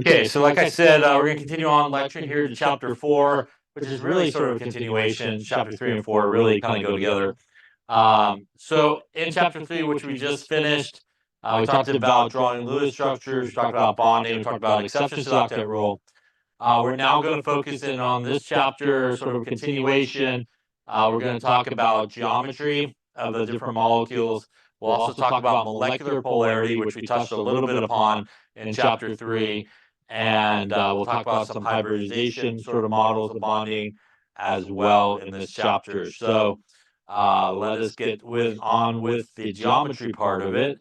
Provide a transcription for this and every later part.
Okay, so like I said, we're going to continue on lecturing here to chapter 4, which is really sort of a continuation. Chapter 3 and 4 really kind of go together. So in chapter 3, which we just finished, we talked about drawing Lewis structures, we talked about bonding, we talked about exceptions to the octet rule. We're now going to focus in on this chapter, sort of a continuation. We're going to talk about geometry of the different molecules. We'll also talk about molecular polarity, which we touched a little bit upon in chapter 3. And we'll talk about some hybridization sort of models of bonding as well in this chapter. So let us get on with the geometry part of it.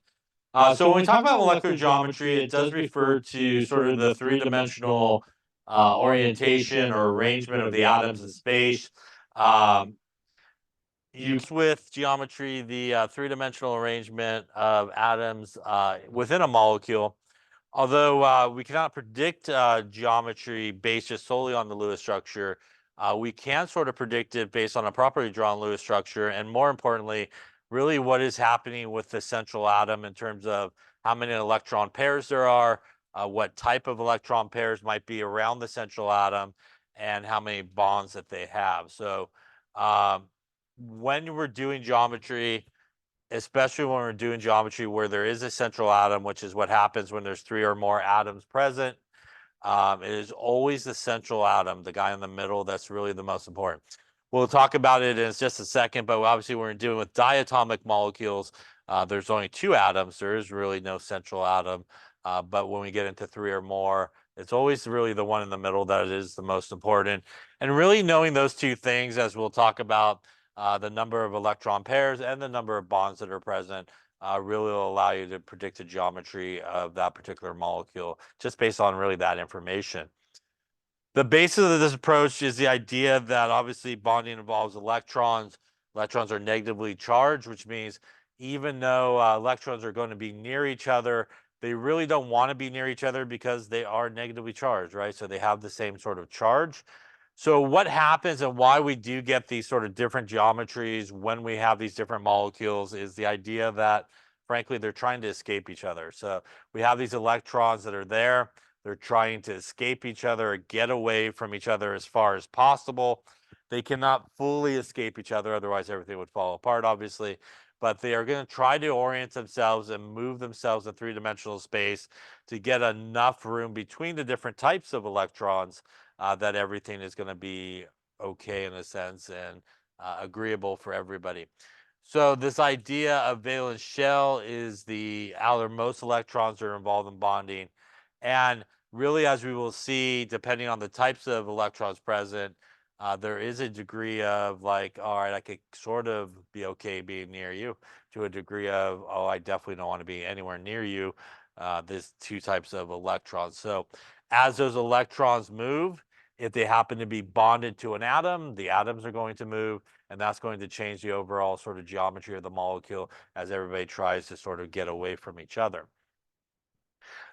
So when we talk about molecular geometry, it does refer to sort of the three-dimensional orientation or arrangement of the atoms in space. Use with geometry the three-dimensional arrangement of atoms within a molecule. Although we cannot predict geometry based just solely on the Lewis structure, we can sort of predict it based on a properly drawn Lewis structure, and more importantly, really what is happening with the central atom in terms of how many electron pairs there are, what type of electron pairs might be around the central atom, and how many bonds that they have. So when we're doing geometry, especially when we're doing geometry where there is a central atom, which is what happens when there's 3 or more atoms present, it is always the central atom, the guy in the middle, that's really the most important. We'll talk about it in just a second, but obviously when we're dealing with diatomic molecules, there's only 2 atoms. There is really no central atom. But when we get into 3 or more, it's always really the one in the middle that is the most important. And really knowing those 2 things, as we'll talk about, the number of electron pairs and the number of bonds that are present, really will allow you to predict the geometry of that particular molecule just based on really that information. The basis of this approach is the idea that obviously bonding involves electrons. Electrons are negatively charged, which means even though electrons are going to be near each other, they really don't want to be near each other because they are negatively charged, right? So they have the same sort of charge. So what happens and why we do get these sort of different geometries when we have these different molecules is the idea that, frankly, they're trying to escape each other. So we have these electrons that are there. They're trying to escape each other, get away from each other as far as possible. They cannot fully escape each other, otherwise everything would fall apart, obviously. But they are going to try to orient themselves and move themselves in three-dimensional space to get enough room between the different types of electrons that everything is going to be okay in a sense and agreeable for everybody. So this idea of valence shell is the outermost electrons are involved in bonding. And really, as we will see, depending on the types of electrons present, there is a degree of like, all right, I could sort of be okay being near you, to a degree of, oh, I definitely don't want to be anywhere near you. There's 2 types of electrons. So as those electrons move, if they happen to be bonded to an atom, the atoms are going to move, and that's going to change the overall sort of geometry of the molecule as everybody tries to sort of get away from each other.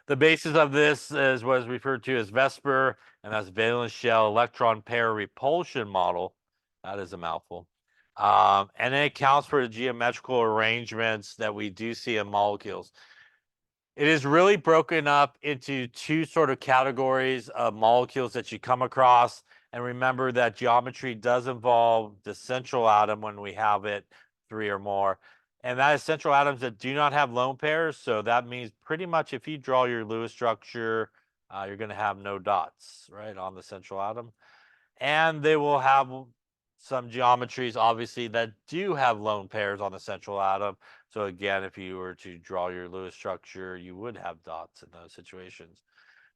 The basis of this is what is referred to as VSEPR, and that's valence shell electron pair repulsion model. That is a mouthful. And it accounts for the geometrical arrangements that we do see in molecules. It is really broken up into 2 sort of categories of molecules that you come across. And remember that geometry does involve the central atom when we have it 3 or more. And that is central atoms that do not have lone pairs. So that means pretty much if you draw your Lewis structure, you're going to have no dots, right, on the central atom. And they will have some geometries, obviously, that do have lone pairs on the central atom. So again, if you were to draw your Lewis structure, you would have dots in those situations.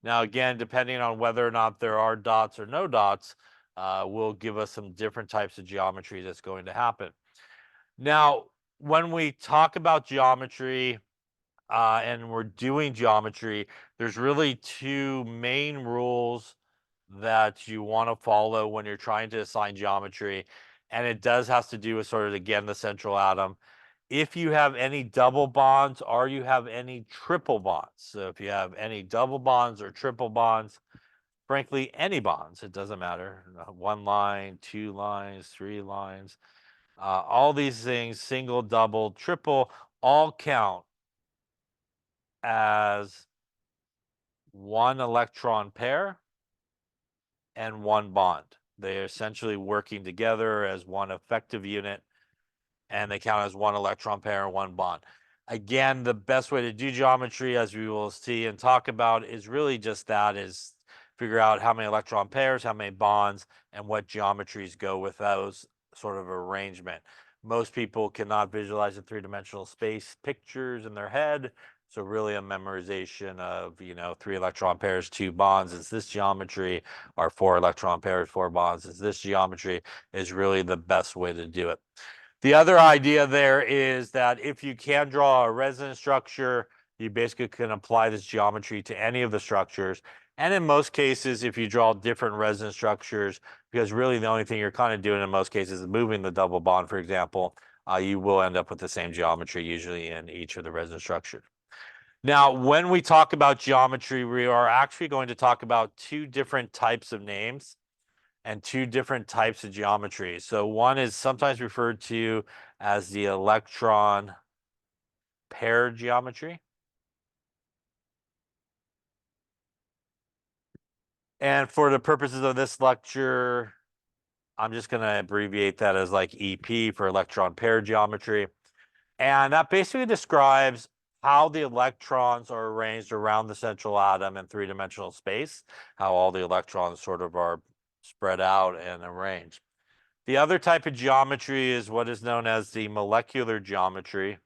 Now, again, depending on whether or not there are dots or no dots, will give us some different types of geometry that's going to happen. Now, when we talk about geometry and we're doing geometry, there's really 2 main rules that you want to follow when you're trying to assign geometry. And it does have to do with sort of, again, the central atom. If you have any double bonds or you have any triple bonds. So if you have any double bonds or triple bonds, frankly, any bonds, it doesn't matter. 1 line, 2 lines, 3 lines, all these things, single, double, triple, all count as one electron pair and one bond. They're essentially working together as one effective unit, and they count as one electron pair and one bond. Again, the best way to do geometry, as we will see and talk about, is really just that, is figure out how many electron pairs, how many bonds, and what geometries go with those sort of arrangement. Most people cannot visualize in three-dimensional space pictures in their head. So really a memorization of, 3 electron pairs, 2 bonds is this geometry, or 4 electron pairs, 4 bonds is this geometry, is really the best way to do it. The other idea there is that if you can draw a resonance structure, you basically can apply this geometry to any of the structures. And in most cases, if you draw different resonance structures, because really the only thing you're kind of doing in most cases is moving the double bond, for example, you will end up with the same geometry usually in each of the resonance structures. Now, when we talk about geometry, we are actually going to talk about 2 different types of names and 2 different types of geometry. So one is sometimes referred to as the electron pair geometry. And for the purposes of this lecture, I'm just going to abbreviate that as like EP for electron pair geometry. And that basically describes how the electrons are arranged around the central atom in three-dimensional space, how all the electrons sort of are spread out and arranged. The other type of geometry is what is known as the molecular geometry.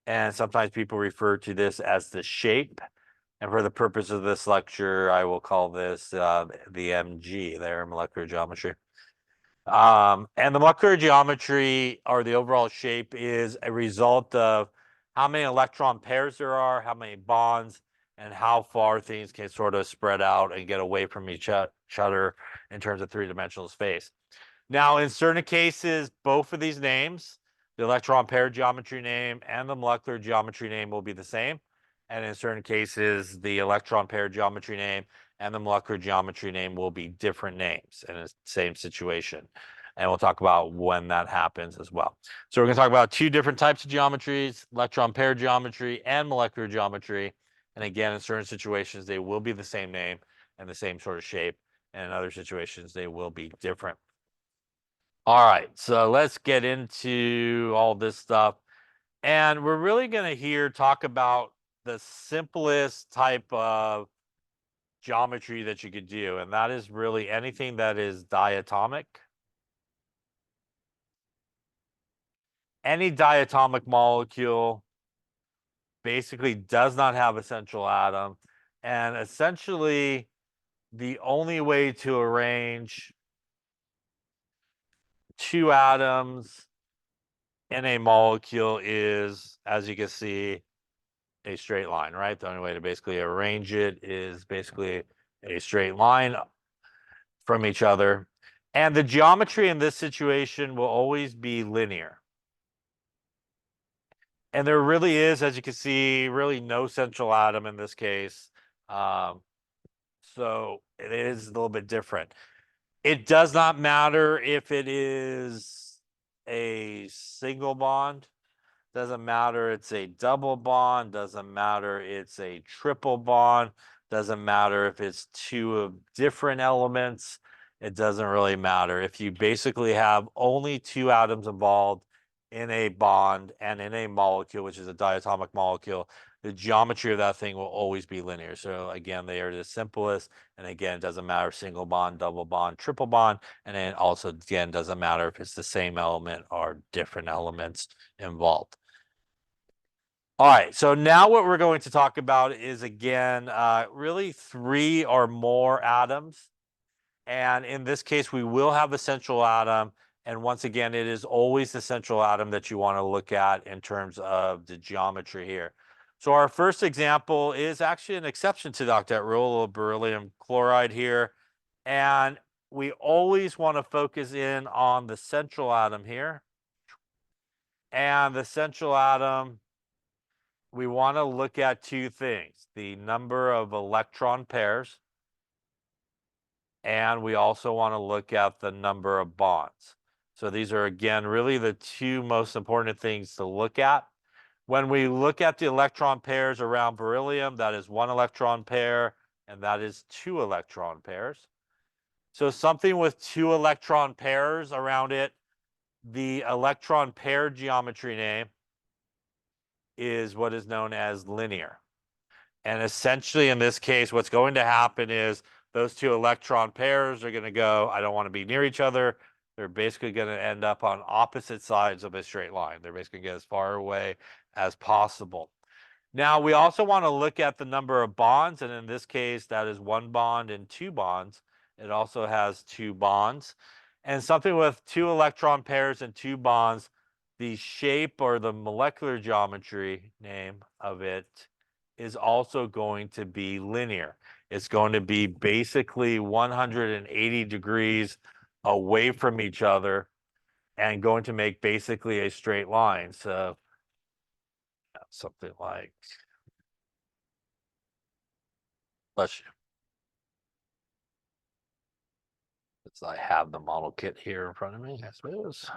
And sometimes people refer to this as the shape. And for the purpose of this lecture, I will call this the MG, their molecular geometry. And the molecular geometry, or the overall shape, is a result of how many electron pairs there are, how many bonds, and how far things can sort of spread out and get away from each other in terms of three-dimensional space. Now, in certain cases, both of these names, the electron pair geometry name and the molecular geometry name, will be the same. And in certain cases, the electron pair geometry name and the molecular geometry name will be different names in the same situation. And we'll talk about when that happens as well. So we're going to talk about 2 different types of geometries, electron pair geometry and molecular geometry. And again, in certain situations, they will be the same name and the same sort of shape. And in other situations, they will be different. All right, so let's get into all this stuff. And we're really going to talk about the simplest type of geometry that you could do, and that is really anything that is diatomic. Any diatomic molecule basically does not have a central atom, and essentially the only way to arrange 2 atoms in a molecule is, as you can see, a straight line, right? The only way to basically arrange it is basically a straight line from each other. And the geometry in this situation will always be linear. And there really is, as you can see, really no central atom in this case. So it is a little bit different. It does not matter if it is a single bond. Doesn't matter it's a double bond. Doesn't matter it's a triple bond. Doesn't matter if it's 2 of different elements. It doesn't really matter. If you basically have only 2 atoms involved in a bond and in a molecule, which is a diatomic molecule, the geometry of that thing will always be linear. So again, they are the simplest. And again, it doesn't matter single bond, double bond, triple bond. And then also, again, doesn't matter if it's the same element or different elements involved. All right, so now what we're going to talk about is, again, really 3 or more atoms. And in this case, we will have a central atom. And once again, it is always the central atom that you want to look at in terms of the geometry here. So our first example is actually an exception to the octet rule, a little beryllium chloride here. And we always want to focus in on the central atom here. And the central atom, we want to look at 2 things, the number of electron pairs, and we also want to look at the number of bonds. So these are, again, really the 2 most important things to look at. When we look at the electron pairs around beryllium, that is 1 electron pair, and that is 2 electron pairs. So something with 2 electron pairs around it, the electron pair geometry name is what is known as linear. And essentially, in this case, what's going to happen is those 2 electron pairs are going to go, I don't want to be near each other. They're basically going to end up on opposite sides of a straight line. They're basically going to get as far away as possible. Now, we also want to look at the number of bonds, and in this case, that is 1 bond and 2 bonds. It also has 2 bonds. And something with 2 electron pairs and 2 bonds, the shape or the molecular geometry name of it is also going to be linear. It's going to be basically 180 degrees away from each other and going to make basically a straight line. So something like, bless you. I have the model kit here in front of me, I suppose.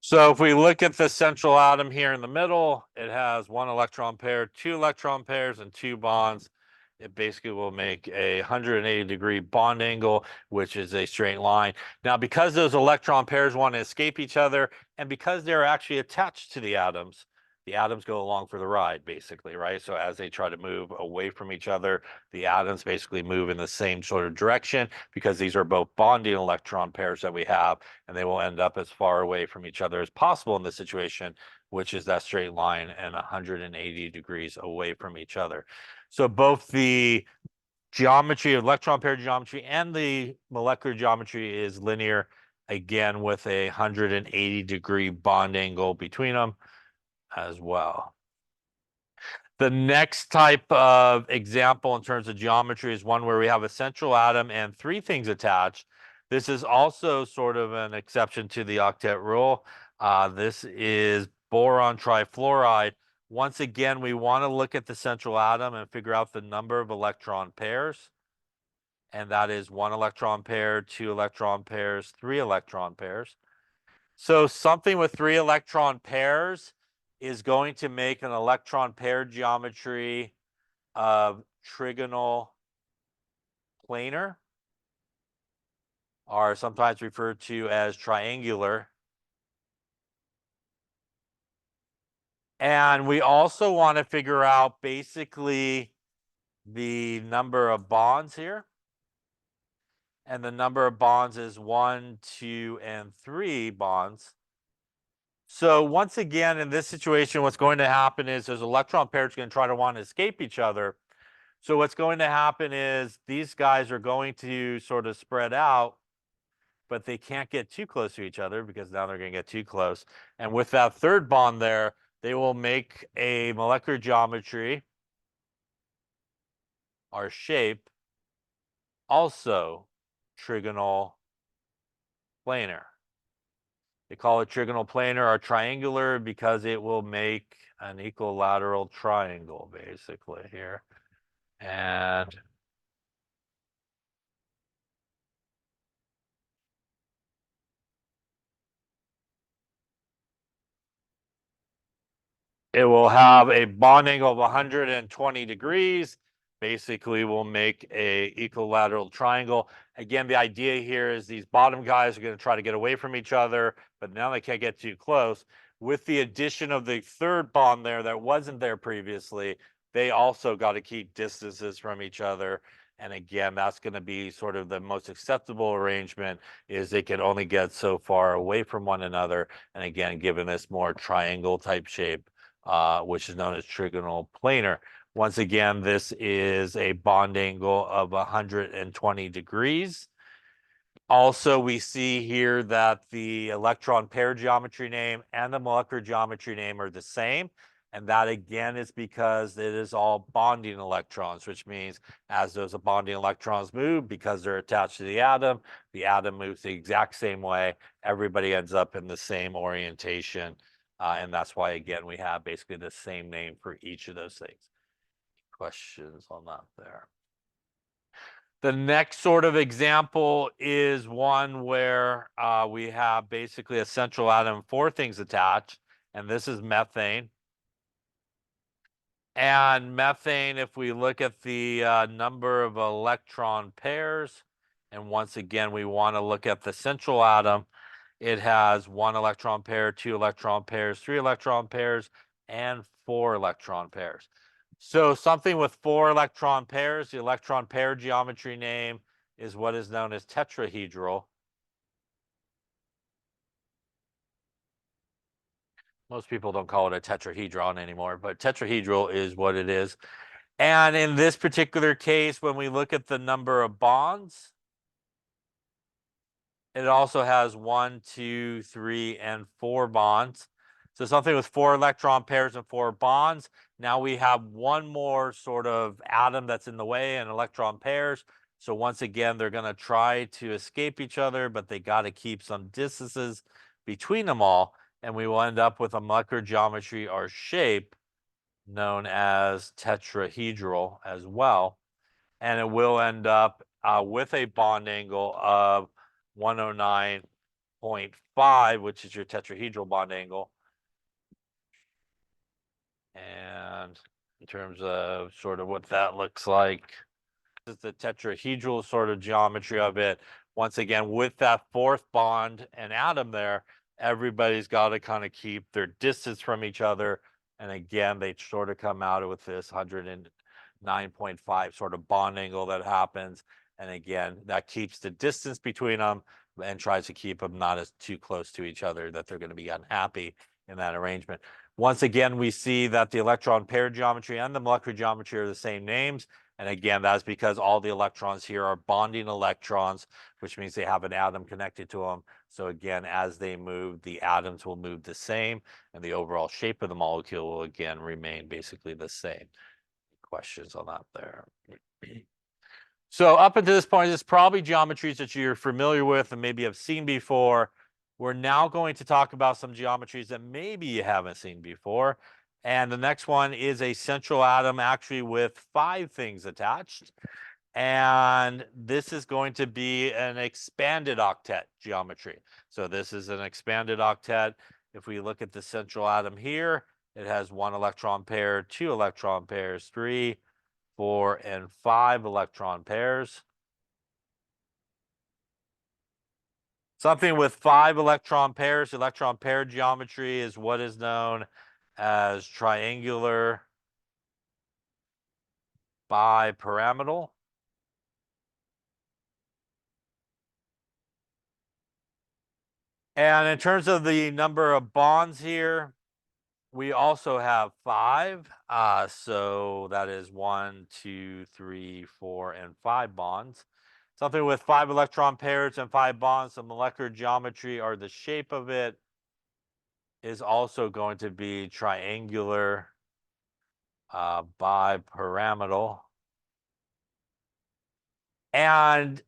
So if we look at the central atom here in the middle, it has 1 electron pair, 2 electron pairs, and 2 bonds. It basically will make a 180-degree bond angle, which is a straight line. Now, because those electron pairs want to escape each other, and because they're actually attached to the atoms go along for the ride, basically, right? So as they try to move away from each other, the atoms basically move in the same sort of direction because these are both bonding electron pairs that we have, and they will end up as far away from each other as possible in this situation, which is that straight line and 180 degrees away from each other. So both the geometry, electron pair geometry, and the molecular geometry is linear, again, with a 180-degree bond angle between them as well. The next type of example in terms of geometry is one where we have a central atom and 3 things attached. This is also sort of an exception to the octet rule. This is boron trifluoride. Once again, we want to look at the central atom and figure out the number of electron pairs. And that is 1 electron pair, 2 electron pairs, 3 electron pairs. So something with 3 electron pairs is going to make an electron pair geometry of trigonal planar, or sometimes referred to as triangular. And we also want to figure out basically the number of bonds here. And the number of bonds is 1, 2, and 3 bonds. So once again, in this situation, what's going to happen is those electron pairs are going to try to want to escape each other. So what's going to happen is these guys are going to sort of spread out, but they can't get too close to each other because now they're going to get too close. And with that third bond there, they will make a molecular geometry or shape also trigonal planar. They call it trigonal planar or triangular because it will make an equilateral triangle basically here. And it will have a bond angle of 120 degrees. Basically, will make a equilateral triangle. Again, the idea here is these bottom guys are going to try to get away from each other, but now they can't get too close. With the addition of the third bond there that wasn't there previously, they also got to keep distances from each other. And again, that's going to be sort of the most acceptable arrangement is they can only get so far away from one another. And again, given this more triangle type shape, which is known as trigonal planar. Once again, this is a bond angle of 120 degrees. Also, we see here that the electron pair geometry name and the molecular geometry name are the same. And that again is because it is all bonding electrons, which means as those bonding electrons move, because they're attached to the atom moves the exact same way. Everybody ends up in the same orientation. And that's why, again, we have basically the same name for each of those things. Questions on that there? The next sort of example is one where we have basically a central atom, 4 things attached, and this is methane. And methane, if we look at the number of electron pairs, and once again, we want to look at the central atom, it has 1 electron pair, 2 electron pairs, 3 electron pairs, and 4 electron pairs. So something with 4 electron pairs, the electron pair geometry name is what is known as tetrahedral. Most people don't call it a tetrahedron anymore, but tetrahedral is what it is. And in this particular case, when we look at the number of bonds, it also has 1, 2, 3, and 4 bonds. So something with 4 electron pairs and 4 bonds. Now we have one more sort of atom that's in the way and electron pairs. So once again, they're going to try to escape each other, but they got to keep some distances between them all. And we will end up with a molecular geometry or shape known as tetrahedral as well. And it will end up with a bond angle of 109.5, which is your tetrahedral bond angle. And in terms of sort of what that looks like, this is the tetrahedral sort of geometry of it. Once again, with that 4th bond and atom there, everybody's got to kind of keep their distance from each other. And again, they sort of come out with this 109.5 sort of bond angle that happens. And again, that keeps the distance between them and tries to keep them not as too close to each other that they're going to be unhappy in that arrangement. Once again, we see that the electron pair geometry and the molecular geometry are the same names. And again, that's because all the electrons here are bonding electrons, which means they have an atom connected to them. So again, as they move, the atoms will move the same, and the overall shape of the molecule will again remain basically the same. Questions on that there? So up until this point, it's probably geometries that you're familiar with and maybe have seen before. We're now going to talk about some geometries that maybe you haven't seen before. And the next one is a central atom actually with 5 things attached. And this is going to be an expanded octet geometry. So this is an expanded octet. If we look at the central atom here, it has 1 electron pair, 2 electron pairs, 3, 4, and 5 electron pairs. Something with 5 electron pairs, electron pair geometry is what is known as triangular bipyramidal. And in terms of the number of bonds here, we also have 5. So that is 1, 2, 3, 4, and 5 bonds. Something with 5 electron pairs and 5 bonds, the molecular geometry or the shape of it is also going to be triangular bipyramidal. And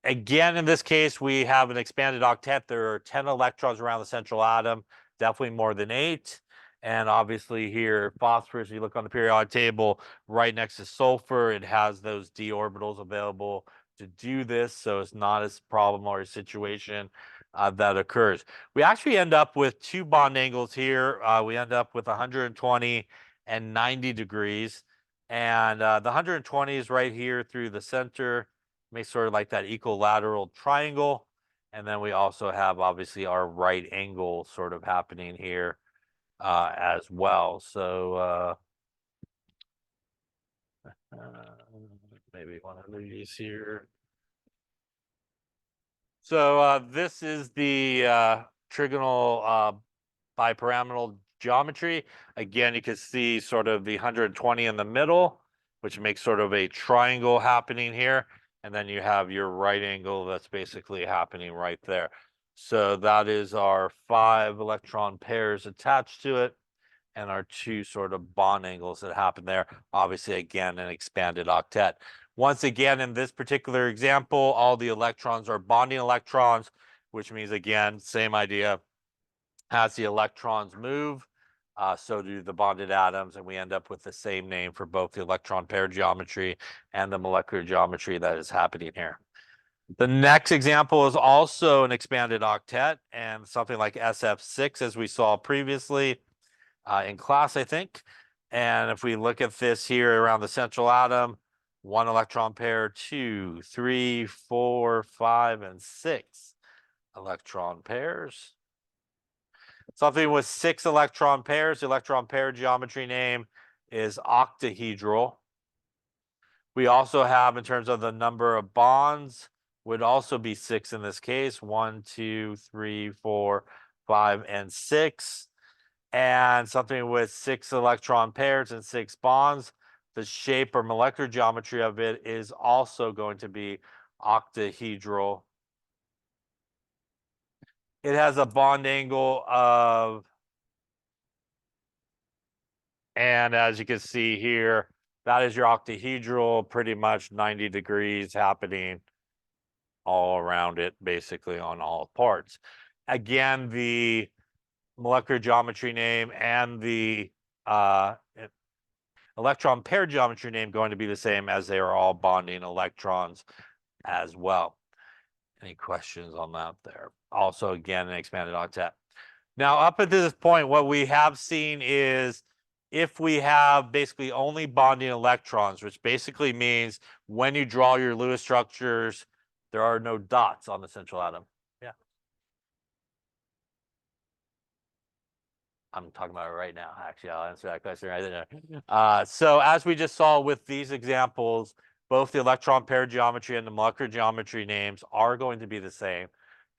again, in this case, we have an expanded octet. There are 10 electrons around the central atom, definitely more than 8. And obviously here, phosphorus, you look on the periodic table, right next to sulfur, it has those d orbitals available to do this. So it's not a problem or a situation that occurs. We actually end up with 2 bond angles here. We end up with 120 and 90 degrees. And the 120 is right here through the center, makes sort of like that equilateral triangle. And then we also have obviously our right angle sort of happening here as well. So maybe one of these here. So this is the trigonal bipyramidal geometry. Again, you can see sort of the 120 in the middle, which makes sort of a triangle happening here. And then you have your right angle that's basically happening right there. So that is our 5 electron pairs attached to it and our 2 sort of bond angles that happen there. Obviously, again, an expanded octet. Once again, in this particular example, all the electrons are bonding electrons, which means, again, same idea. As the electrons move, so do the bonded atoms, and we end up with the same name for both the electron pair geometry and the molecular geometry that is happening here. The next example is also an expanded octet and something like SF6, as we saw previously. in class, I think. And if we look at this here around the central atom, 1 electron pair, 2, 3, 4, 5, and 6 electron pairs. Something with 6 electron pairs, the electron pair geometry name is octahedral. We also have, in terms of the number of bonds, would also be 6 in this case. 1, 2, 3, 4, 5, and 6. And something with 6 electron pairs and 6 bonds, the shape or molecular geometry of it is also going to be octahedral. It has a bond angle of, and as you can see here, that is your octahedral, pretty much 90 degrees happening all around it, basically on all parts. Again, the molecular geometry name and the electron pair geometry name going to be the same, as they are all bonding electrons as well. Any questions on that there? Also, again, an expanded octet. Now, up until this point, what we have seen is if we have basically only bonding electrons, which basically means when you draw your Lewis structures, there are no dots on the central atom. Yeah. I'm talking about it right now. Actually, I'll answer that question right there. So as we just saw with these examples, both the electron pair geometry and the molecular geometry names are going to be the same.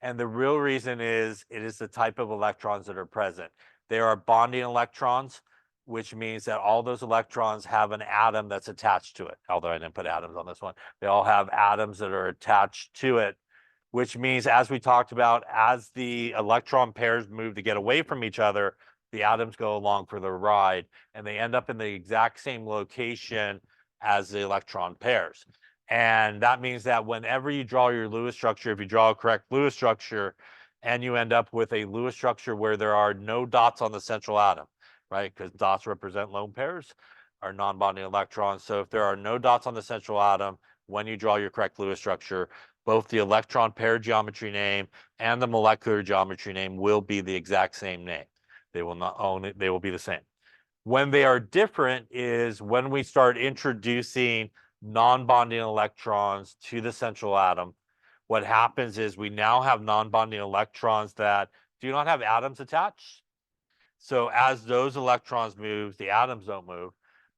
And the real reason is it is the type of electrons that are present. They are bonding electrons, which means that all those electrons have an atom that's attached to it. Although I didn't put atoms on this one. They all have atoms that are attached to it, which means, as we talked about, as the electron pairs move to get away from each other, the atoms go along for the ride, and they end up in the exact same location as the electron pairs. And that means that whenever you draw your Lewis structure, if you draw a correct Lewis structure, and you end up with a Lewis structure where there are no dots on the central atom, right? Because dots represent lone pairs or non-bonding electrons. So if there are no dots on the central atom, when you draw your correct Lewis structure, both the electron pair geometry name and the molecular geometry name will be the exact same name. They will not own it. They will be the same. When they are different is when we start introducing non-bonding electrons to the central atom. What happens is we now have non-bonding electrons that do not have atoms attached. So as those electrons move, the atoms don't move,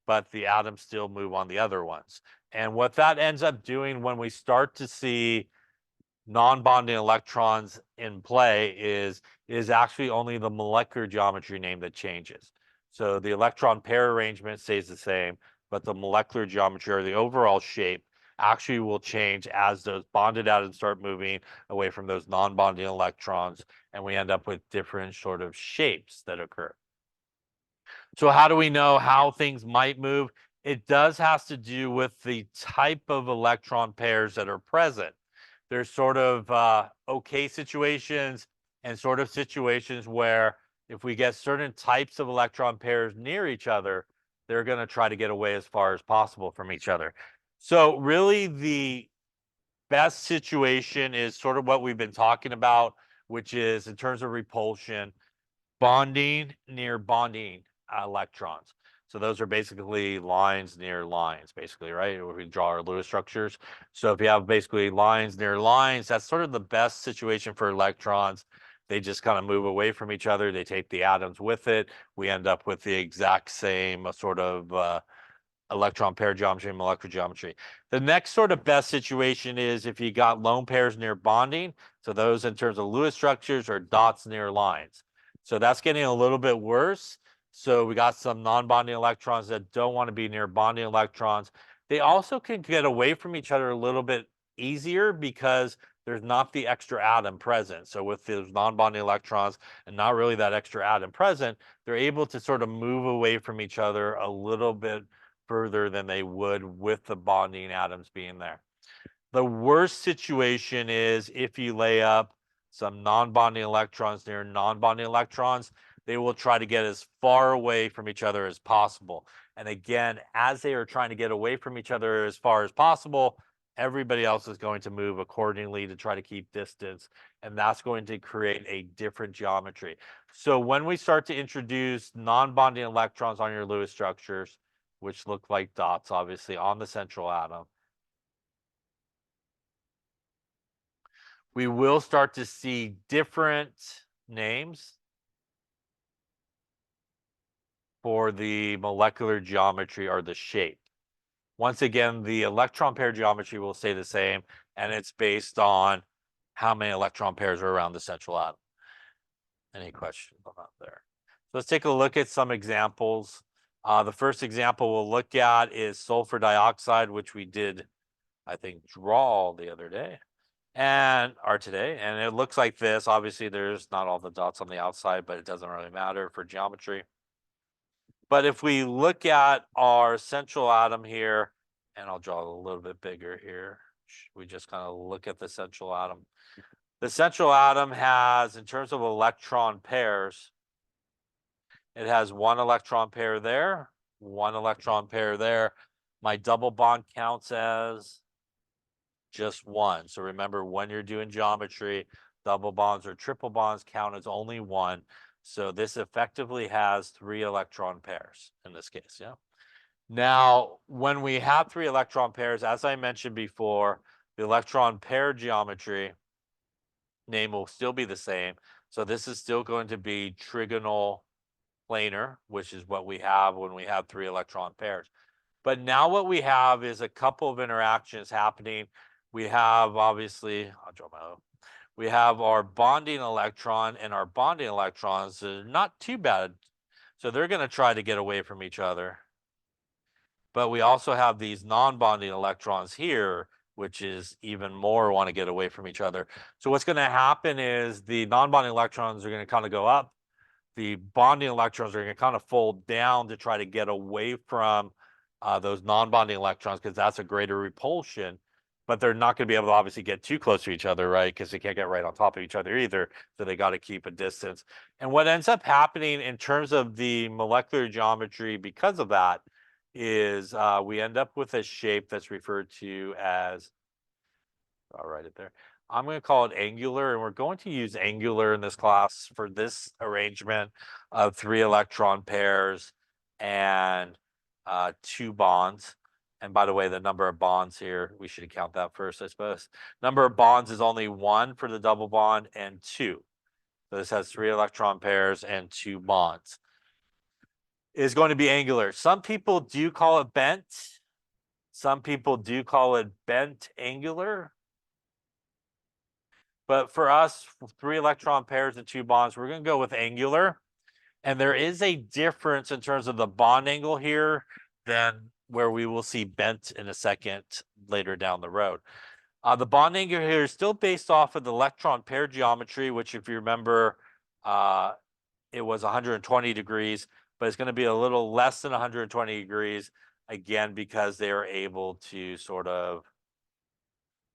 but the atoms still move on the other ones. And what that ends up doing when we start to see non-bonding electrons in play is actually only the molecular geometry name that changes. So the electron pair arrangement stays the same, but the molecular geometry or the overall shape actually will change as those bonded atoms start moving away from those non-bonding electrons, and we end up with different sort of shapes that occur. So how do we know how things might move? It does have to do with the type of electron pairs that are present. There's sort of okay situations and sort of situations where if we get certain types of electron pairs near each other, they're going to try to get away as far as possible from each other. So really the best situation is sort of what we've been talking about, which is in terms of repulsion, bonding near bonding electrons. So those are basically lines near lines, basically, right? Where we draw our Lewis structures. So if you have basically lines near lines, that's sort of the best situation for electrons. They just kind of move away from each other. They take the atoms with it. We end up with the exact same sort of electron pair geometry and molecular geometry. The next sort of best situation is if you got lone pairs near bonding. So those in terms of Lewis structures are dots near lines. So that's getting a little bit worse. So we got some non-bonding electrons that don't want to be near bonding electrons. They also can get away from each other a little bit easier because there's not the extra atom present. So with those non-bonding electrons and not really that extra atom present, they're able to sort of move away from each other a little bit further than they would with the bonding atoms being there. The worst situation is if you lay up some non-bonding electrons near non-bonding electrons, they will try to get as far away from each other as possible. And again, as they are trying to get away from each other as far as possible, everybody else is going to move accordingly to try to keep distance, and that's going to create a different geometry. So when we start to introduce non-bonding electrons on your Lewis structures, which look like dots, obviously, on the central atom, we will start to see different names for the molecular geometry or the shape. Once again, the electron pair geometry will stay the same, and it's based on how many electron pairs are around the central atom. Any questions on that there? So let's take a look at some examples. The first example we'll look at is sulfur dioxide, which we did, I think, draw the other day or today. And it looks like this. Obviously, there's not all the dots on the outside, but it doesn't really matter for geometry. But if we look at our central atom here, and I'll draw it a little bit bigger here, we just kind of look at the central atom. The central atom has, in terms of electron pairs, it has one electron pair there, one electron pair there. My double bond counts as just one. So remember, when you're doing geometry, double bonds or triple bonds count as only one. So this effectively has 3 electron pairs in this case, yeah? Now, when we have 3 electron pairs, as I mentioned before, the electron pair geometry name will still be the same. So this is still going to be trigonal planar, which is what we have when we have 3 electron pairs. But now what we have is a couple of interactions happening. We have, obviously, I'll draw my own. We have our bonding electron, and our bonding electrons are not too bad. So they're going to try to get away from each other. But we also have these non-bonding electrons here, which is even more want to get away from each other. So what's going to happen is the non-bonding electrons are going to kind of go up. The bonding electrons are going to kind of fold down to try to get away from those non-bonding electrons, because that's a greater repulsion. But they're not going to be able to obviously get too close to each other, right? Because they can't get right on top of each other either. So they got to keep a distance. And what ends up happening in terms of the molecular geometry because of that is we end up with a shape that's referred to as, I'll write it there. I'm going to call it angular, and we're going to use angular in this class for this arrangement of 3 electron pairs and 2 bonds. And by the way, the number of bonds here, we should count that first, I suppose. Number of bonds is only 1 for the double bond and 2. So this has 3 electron pairs and 2 bonds. Is going to be angular. Some people do call it bent. Some people do call it bent angular. But for us, 3 electron pairs and 2 bonds, we're going to go with angular. And there is a difference in terms of the bond angle here than where we will see bent in a second later down the road. The bond angle here is still based off of the electron pair geometry, which, if you remember, it was 120 degrees, but it's going to be a little less than 120 degrees, again, because they are able to sort of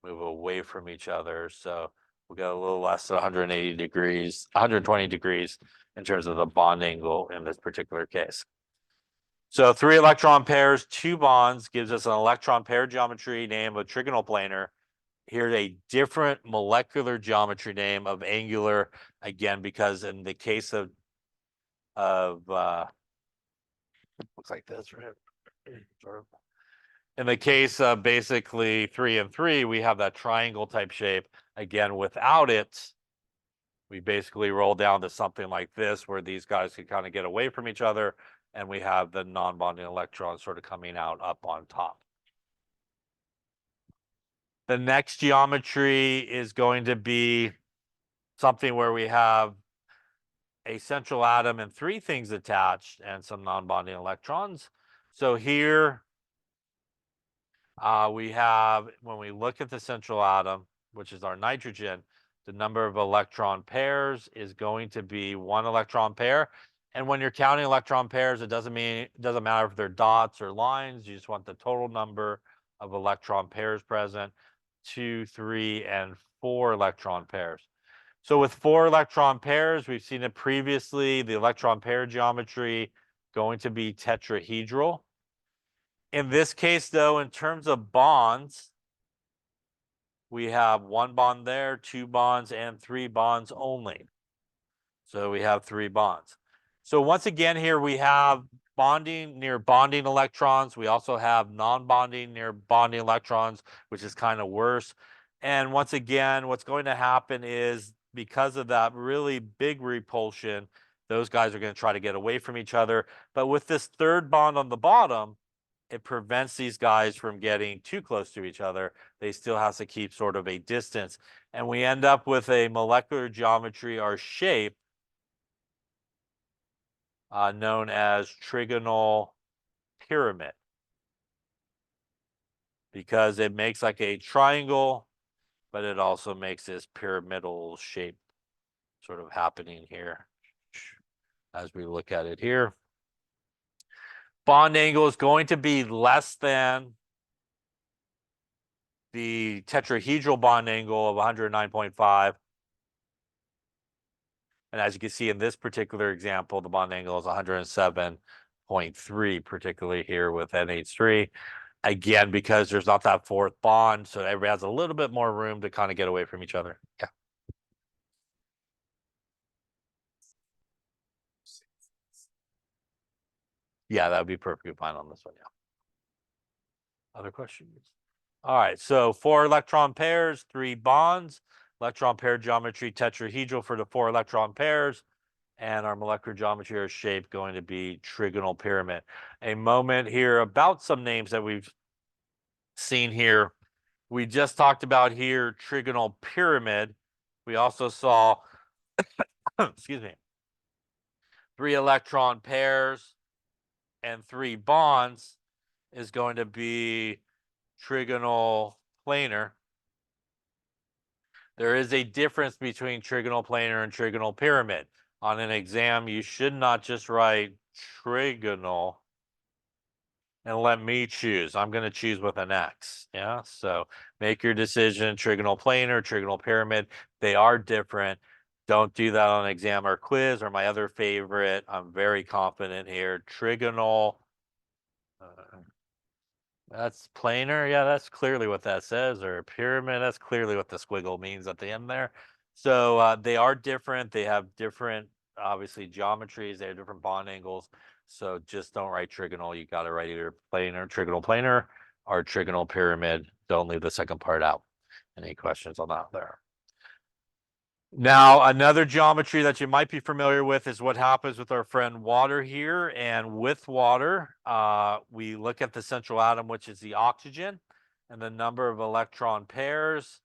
move away from each other. So we'll get a little less than 180 degrees, 120 degrees in terms of the bond angle in this particular case. So 3 electron pairs, 2 bonds gives us an electron pair geometry name of trigonal planar. Here's a different molecular geometry name of angular, again, because in the case of looks like this, right? Sort of. In the case of basically 3 and 3, we have that triangle type shape. Again, without it, we basically roll down to something like this, where these guys can kind of get away from each other, and we have the non-bonding electrons sort of coming out up on top. The next geometry is going to be something where we have a central atom and 3 things attached and some non-bonding electrons. So here we have, when we look at the central atom, which is our nitrogen, the number of electron pairs is going to be 1 electron pair. And when you're counting electron pairs, it doesn't matter if they're dots or lines. You just want the total number of electron pairs present. 2, 3, and 4 electron pairs. So with 4 electron pairs, we've seen it previously, the electron pair geometry going to be tetrahedral. In this case, though, in terms of bonds, we have 1 bond there, 2 bonds, and 3 bonds only. So we have 3 bonds. So once again here we have bonding near bonding electrons. We also have non-bonding near bonding electrons, which is kind of worse. And once again, what's going to happen is because of that really big repulsion, those guys are going to try to get away from each other. But with this third bond on the bottom, it prevents these guys from getting too close to each other. They still have to keep sort of a distance. And we end up with a molecular geometry or shape known as trigonal pyramid, because it makes like a triangle, but it also makes this pyramidal shape sort of happening here as we look at it here. Bond angle is going to be less than the tetrahedral bond angle of 109.5. And as you can see in this particular example, the bond angle is 107.3, particularly here with NH3. Again, because there's not that fourth bond, so everybody has a little bit more room to kind of get away from each other. Yeah. Yeah, that would be perfectly fine on this one. Yeah. Other questions? All right, so 4 electron pairs, 3 bonds, electron pair geometry tetrahedral for the 4 electron pairs, and our molecular geometry or shape going to be trigonal pyramid. A moment here about some names that we've seen here. We just talked about here trigonal pyramid. We also saw, excuse me, 3 electron pairs and 3 bonds is going to be trigonal planar. There is a difference between trigonal planar and trigonal pyramid. On an exam, you should not just write trigonal and let me choose. I'm going to choose with an X. Yeah. So make your decision. Trigonal planar, trigonal pyramid. They are different. Don't do that on an exam or quiz or my other favorite. I'm very confident here. Trigonal. That's planar. Yeah, that's clearly what that says. Or pyramid. That's clearly what the squiggle means at the end there. So they are different. They have different, obviously, geometries. They have different bond angles. So just don't write trigonal. You got to write either trigonal planar, or trigonal pyramid. Don't leave the second part out. Any questions on that there? Now, another geometry that you might be familiar with is what happens with our friend water here. And with water, we look at the central atom, which is the oxygen, and the number of electron pairs: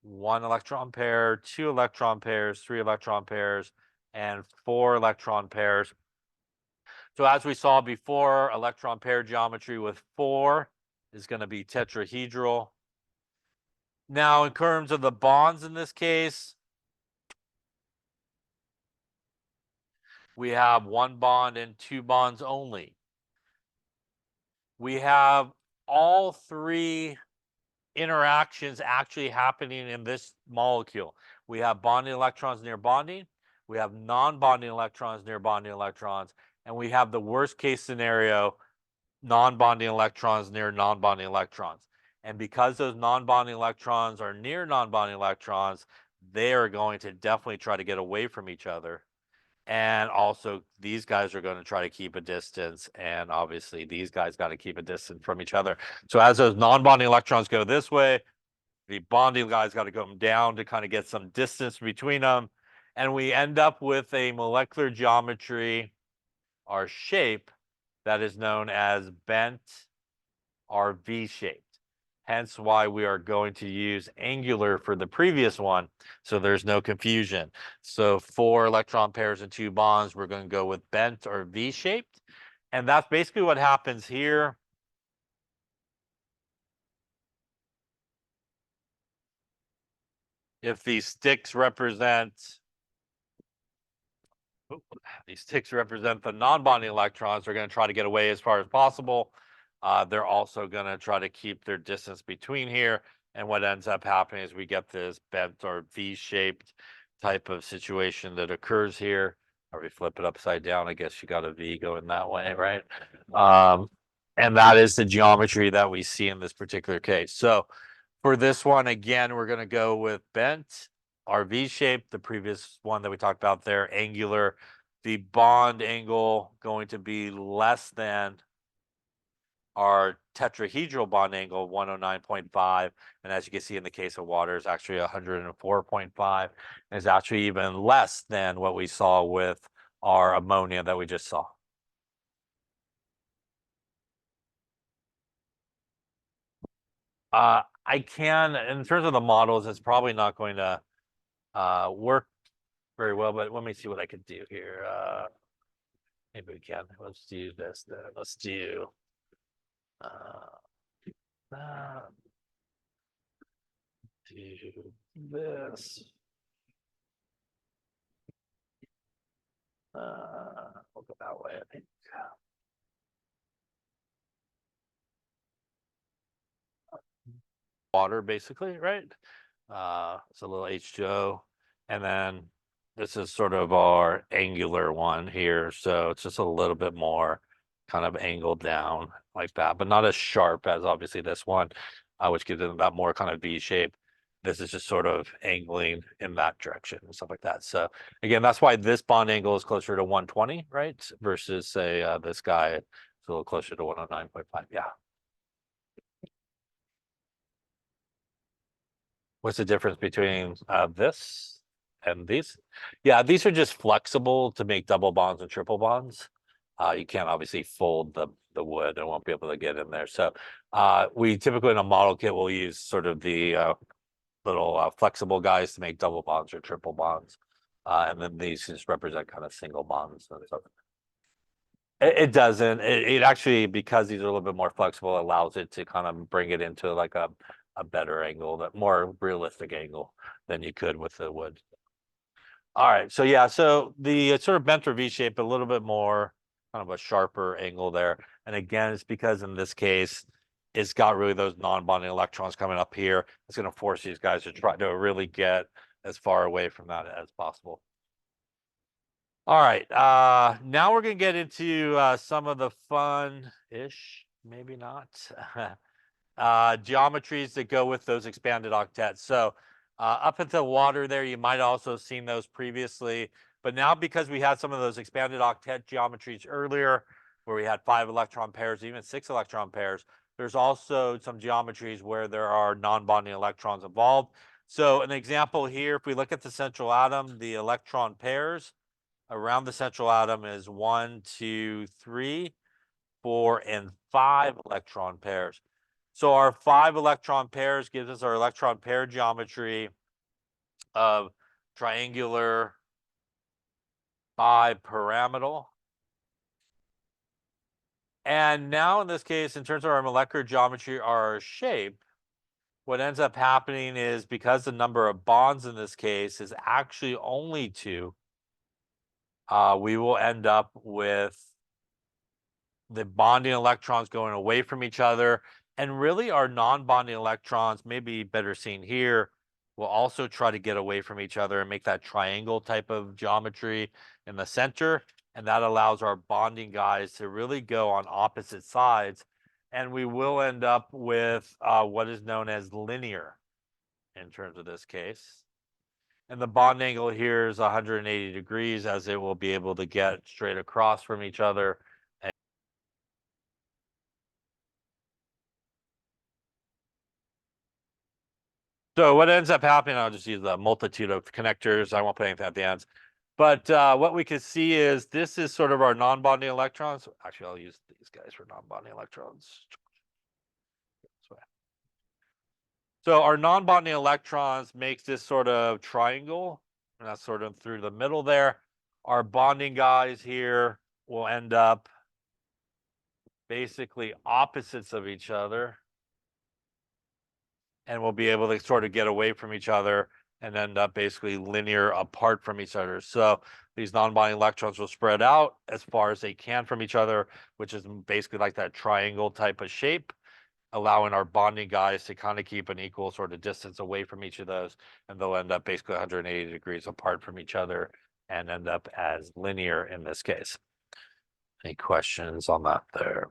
1 electron pair, 2 electron pairs, 3 electron pairs, and 4 electron pairs. So as we saw before, electron pair geometry with 4 is going to be tetrahedral. Now, in terms of the bonds in this case, we have 1 bond and 2 bonds only. We have all 3 interactions actually happening in this molecule. We have bonding electrons near bonding, we have non-bonding electrons near bonding electrons, and we have the worst case scenario, non-bonding electrons near non-bonding electrons. And because those non-bonding electrons are near non-bonding electrons, they are going to definitely try to get away from each other. And also, these guys are going to try to keep a distance, and obviously these guys got to keep a distance from each other. So as those non-bonding electrons go this way, the bonding guys got to go down to kind of get some distance between them. And we end up with a molecular geometry or shape that is known as bent or V-shaped. Hence why we are going to use angular for the previous one, so there's no confusion. So 4 electron pairs and 2 bonds, we're going to go with bent or V-shaped. And that's basically what happens here. If these sticks represent the non-bonding electrons, they're going to try to get away as far as possible. They're also going to try to keep their distance between here. And what ends up happening is we get this bent or V-shaped type of situation that occurs here. Or we flip it upside down, I guess you got a V going that way, right? And that is the geometry that we see in this particular case. So For this one, again, we're going to go with bent, our V shape, the previous one that we talked about there, angular. The bond angle going to be less than our tetrahedral bond angle, 109.5. And as you can see in the case of water, is actually 104.5. And is actually even less than what we saw with our ammonia that we just saw. I can, in terms of the models, it's probably not going to work very well, but let me see what I could do here. Maybe we can. Let's do this then. Let's do uh, do this. We'll go that way, I think. Water, basically, right? It's a little H2O. And then this is sort of our angular one here. So it's just a little bit more kind of angled down like that, but not as sharp as obviously this one, which gives it that more kind of V shape. This is just sort of angling in that direction and stuff like that. So again, that's why this bond angle is closer to 120, right? Versus say this guy, it's a little closer to 109.5. Yeah. What's the difference between this and these? Yeah, these are just flexible to make double bonds and triple bonds. You can't obviously fold the wood and won't be able to get in there. So we typically in a model kit will use sort of the little flexible guys to make double bonds or triple bonds. And then these just represent kind of single bonds and stuff. It doesn't. It actually, because these are a little bit more flexible, allows it to kind of bring it into like a better angle, that more realistic angle than you could with the wood. All right, so yeah, so the sort of bent or V shape, a little bit more kind of a sharper angle there. And again, it's because in this case, it's got really those non-bonding electrons coming up here. It's going to force these guys to try to really get as far away from that as possible. All right, now we're gonna get into some of the fun-ish, maybe not, geometries that go with those expanded octets. So up until water there, you might also seen those previously, but now because we had some of those expanded octet geometries earlier, where we had 5 electron pairs, even 6 electron pairs, there's also some geometries where there are non-bonding electrons involved. So an example here, if we look at the central atom, the electron pairs around the central atom is 1, 2, 3, 4, and 5 electron pairs. So our 5 electron pairs gives us our electron pair geometry of triangular bipyramidal. And now in this case, in terms of our molecular geometry, our shape, what ends up happening is because the number of bonds in this case is actually only 2, we will end up with the bonding electrons going away from each other. And really our non-bonding electrons, maybe better seen here, will also try to get away from each other and make that triangle type of geometry in the center. And that allows our bonding guys to really go on opposite sides. And we will end up with what is known as linear in terms of this case. And the bond angle here is 180 degrees, as it will be able to get straight across from each other. So what ends up happening, I'll just use a multitude of connectors. I won't put anything at the ends. But what we can see is this is sort of our non-bonding electrons. Actually, I'll use these guys for non-bonding electrons. So our non-bonding electrons makes this sort of triangle, and that's sort of through the middle there. Our bonding guys here will end up basically opposites of each other, and we'll be able to sort of get away from each other and end up basically linear apart from each other. So these non-bonding electrons will spread out as far as they can from each other, which is basically like that triangle type of shape, allowing our bonding guys to kind of keep an equal sort of distance away from each of those, and they'll end up basically 180 degrees apart from each other and end up as linear in this case. Any questions on that there?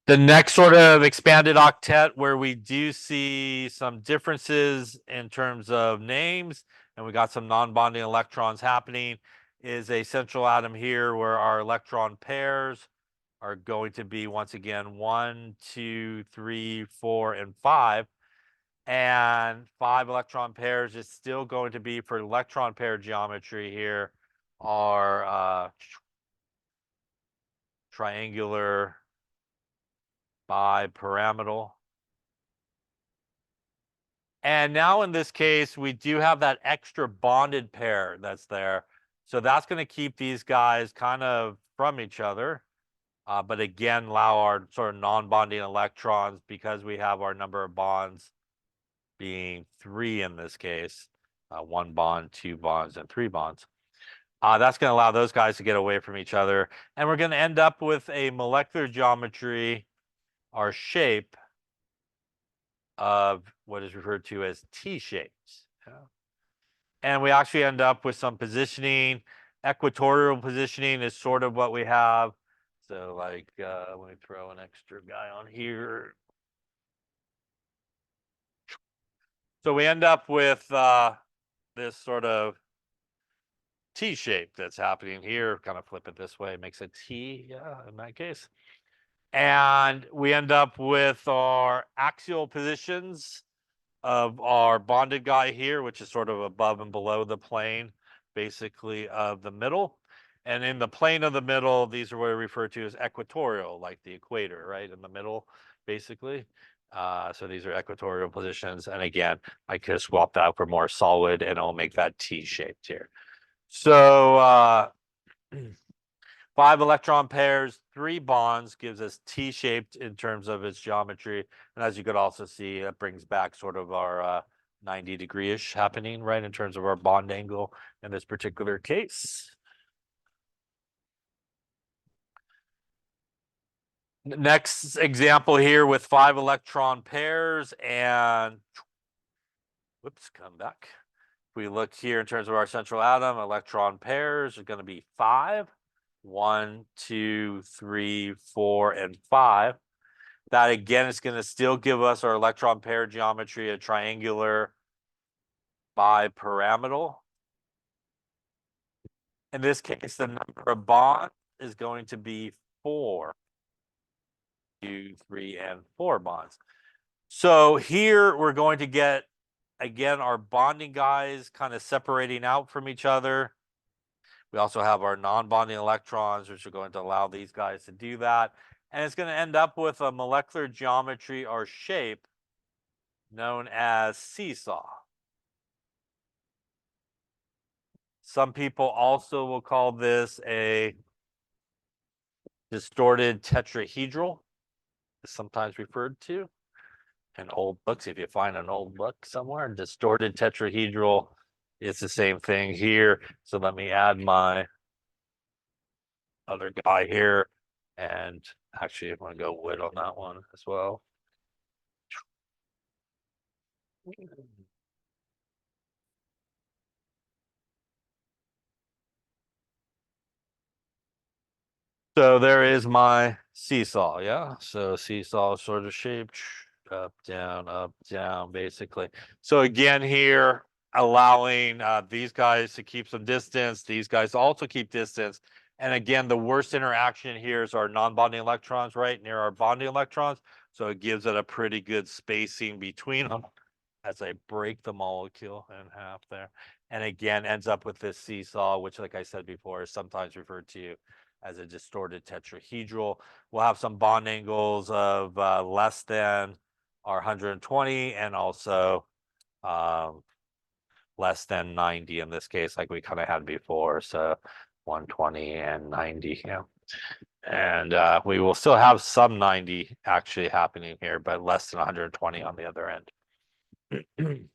The next sort of expanded octet where we do see some differences in terms of names, and we got some non-bonding electrons happening, is a central atom here where our electron pairs are going to be once again 1, 2, 3, 4, and 5. And 5 electron pairs is still going to be, for electron pair geometry here, our triangular bipyramidal. And now in this case, we do have that extra bonded pair that's there. So that's going to keep these guys kind of from each other. But again, allow our sort of non-bonding electrons, because we have our number of bonds being 3 in this case, 1 bond, 2 bonds, and 3 bonds. That's going to allow those guys to get away from each other. And we're going to end up with a molecular geometry, our shape, of what is referred to as T-shapes. And we actually end up with some positioning. Equatorial positioning is sort of what we have. So like, let me throw an extra guy on here. So we end up with this sort of T shape that's happening here. Kind of flip it this way, makes a T, yeah, in that case. And we end up with our axial positions of our bonded guy here, which is sort of above and below the plane, basically, of the middle. And in the plane of the middle, these are what are referred to as equatorial, like the equator, right? In the middle, basically. So these are equatorial positions. And again, I could swap that out for more solid, and I'll make that T-shaped here. So 5 electron pairs, 3 bonds gives us T-shaped in terms of its geometry. And as you could also see, it brings back sort of our 90-degree-ish happening, right, in terms of our bond angle in this particular case. Next example here with 5 electron pairs, and whoops, come back. If we look here in terms of our central atom, electron pairs are going to be 5. 1, 2, 3, 4, and 5. That again is going to still give us our electron pair geometry, a triangular bipyramidal. In this case, the number of bonds is going to be 4. 2, 3, and 4 bonds. So here we're going to get, again, our bonding guys kind of separating out from each other. We also have our non-bonding electrons, which are going to allow these guys to do that. And it's going to end up with a molecular geometry or shape known as seesaw. Some people also will call this a distorted tetrahedral, is sometimes referred to in old books. If you find an old book somewhere, distorted tetrahedral, it's the same thing here. So let me add my other guy here. And actually, I'm going to go wood on that one as well. So there is my seesaw, yeah. So seesaw sort of shaped up, down, basically. So again here, allowing these guys to keep some distance, these guys also keep distance. And again, the worst interaction here is our non-bonding electrons right near our bonding electrons. So it gives it a pretty good spacing between them as I break the molecule in half there. And again, ends up with this seesaw, which, like I said before, is sometimes referred to as a distorted tetrahedral. We'll have some bond angles of less than our 120 and also less than 90 in this case, like we kind of had before. So 120 and 90, yeah. And we will still have some 90 actually happening here, but less than 120 on the other end.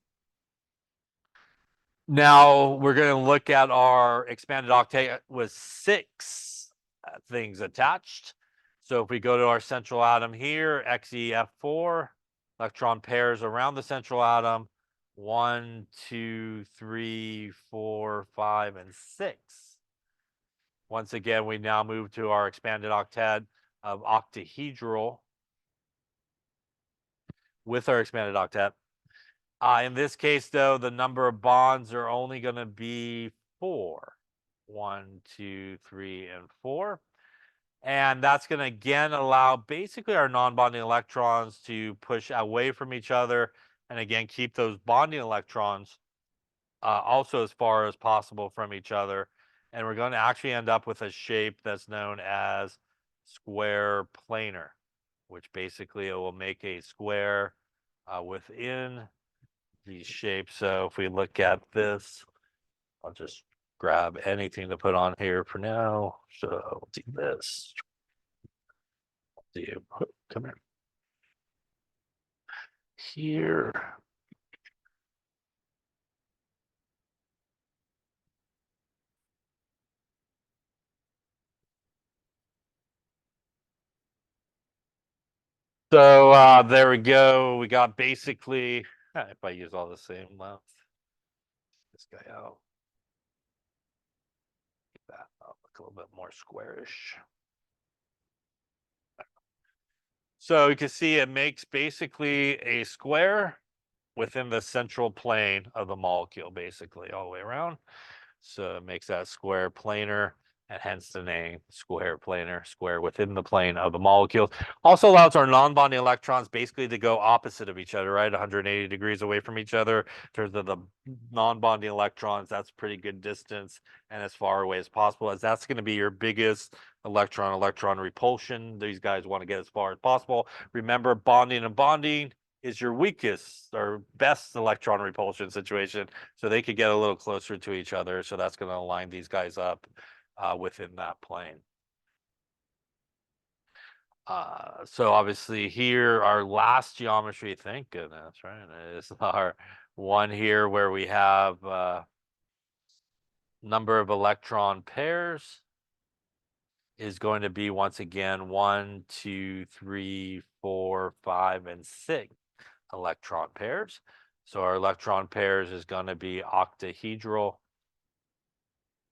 Now we're going to look at our expanded octet with 6 things attached. So if we go to our central atom here, XeF4, electron pairs around the central atom, 1, 2, 3, 4, 5, and 6. Once again, we now move to our expanded octet of octahedral with our expanded octet. In this case, though, the number of bonds are only going to be 4. 1, 2, 3, and 4. And that's going to again allow basically our non-bonding electrons to push away from each other, and again keep those bonding electrons also as far as possible from each other. And we're going to actually end up with a shape that's known as square planar, which basically it will make a square within these shapes. So if we look at this, I'll just grab anything to put on here for now. So we'll do this. Come here. Here. So there we go. We got basically, if I use all the same length, this guy out. That look a little bit more squarish. So you can see it makes basically a square within the central plane of the molecule, basically all the way around. So it makes that square planar, and hence the name square planar, square within the plane of the molecule. Also allows our non-bonding electrons basically to go opposite of each other, right? 180 degrees away from each other. In terms of the non-bonding electrons, that's pretty good distance and as far away as possible, as that's going to be your biggest electron repulsion. These guys want to get as far as possible. Remember, bonding and bonding is your weakest or best electron repulsion situation. So they could get a little closer to each other. So that's going to align these guys up within that plane. So obviously here, our last geometry, thank goodness, right, is our one here where we have number of electron pairs is going to be once again 1, 2, 3, 4, 5, and 6 electron pairs. So our electron pairs is going to be octahedral.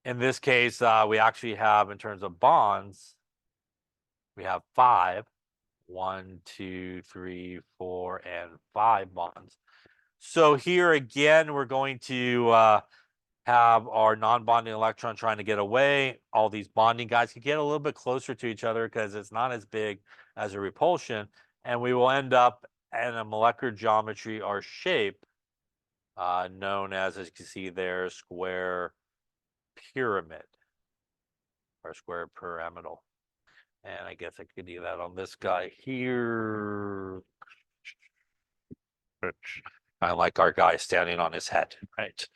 In this case, we actually have, in terms of bonds, we have 5. 1, 2, 3, 4, and 5 bonds. So here again, we're going to have our non-bonding electron trying to get away. All these bonding guys can get a little bit closer to each other because it's not as big as a repulsion. And we will end up in a molecular geometry or shape known as you can see there, square pyramid or square pyramidal. And I guess I could do that on this guy here. I like our guy standing on his head, right?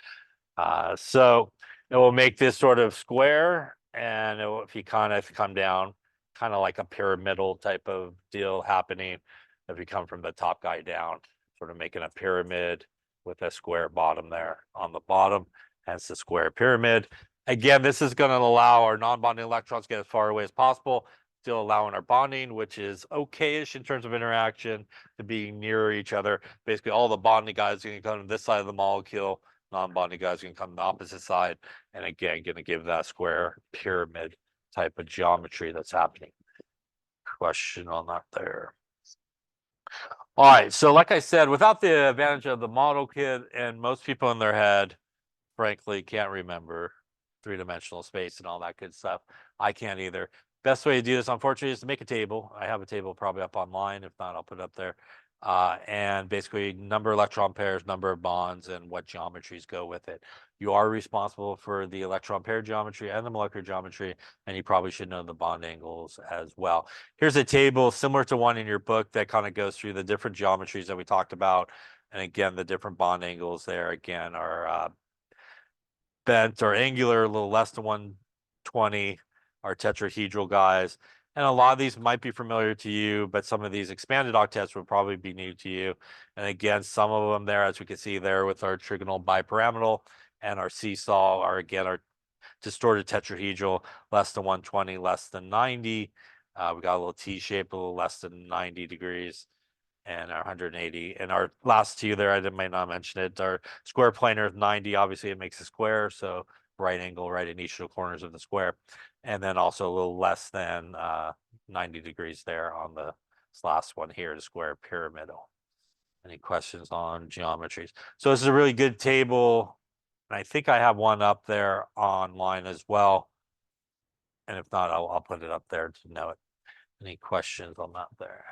So it will make this sort of square, and if you kind of come down, kind of like a pyramidal type of deal happening. If you come from the top guy down, sort of making a pyramid with a square bottom there on the bottom, hence the square pyramid. Again, this is going to allow our non-bonding electrons to get as far away as possible, still allowing our bonding, which is okay-ish in terms of interaction, to be nearer each other. Basically, all the bonding guys are going to come to this side of the molecule. Non-bonding guys are going to come to the opposite side. And again, going to give that square pyramid type of geometry that's happening. Question on that there. All right. So like I said, without the advantage of the model kit, and most people in their head, frankly, can't remember three-dimensional space and all that good stuff. I can't either. Best way to do this, unfortunately, is to make a table. I have a table probably up online. If not, I'll put it up there. And basically number of electron pairs, number of bonds, and what geometries go with it. You are responsible for the electron pair geometry and the molecular geometry, and you probably should know the bond angles as well. Here's a table similar to one in your book that kind of goes through the different geometries that we talked about. And again, the different bond angles there, again, are bent or angular, a little less than 120, are tetrahedral guys. And a lot of these might be familiar to you, but some of these expanded octets will probably be new to you. And again, some of them there, as we can see there with our trigonal bipyramidal and our seesaw, are again our distorted tetrahedral, less than 120, less than 90. We got a little T shape, a little less than 90 degrees, and our 180. And our last two there, I might not mention it, our square planar of 90, obviously it makes a square, so right angle right in each of the corners of the square. And then also a little less than 90 degrees there on the last one here, the square pyramidal. Any questions on geometries? So this is a really good table. And I think I have one up there online as well. And if not, I'll put it up there to know it. Any questions on that there?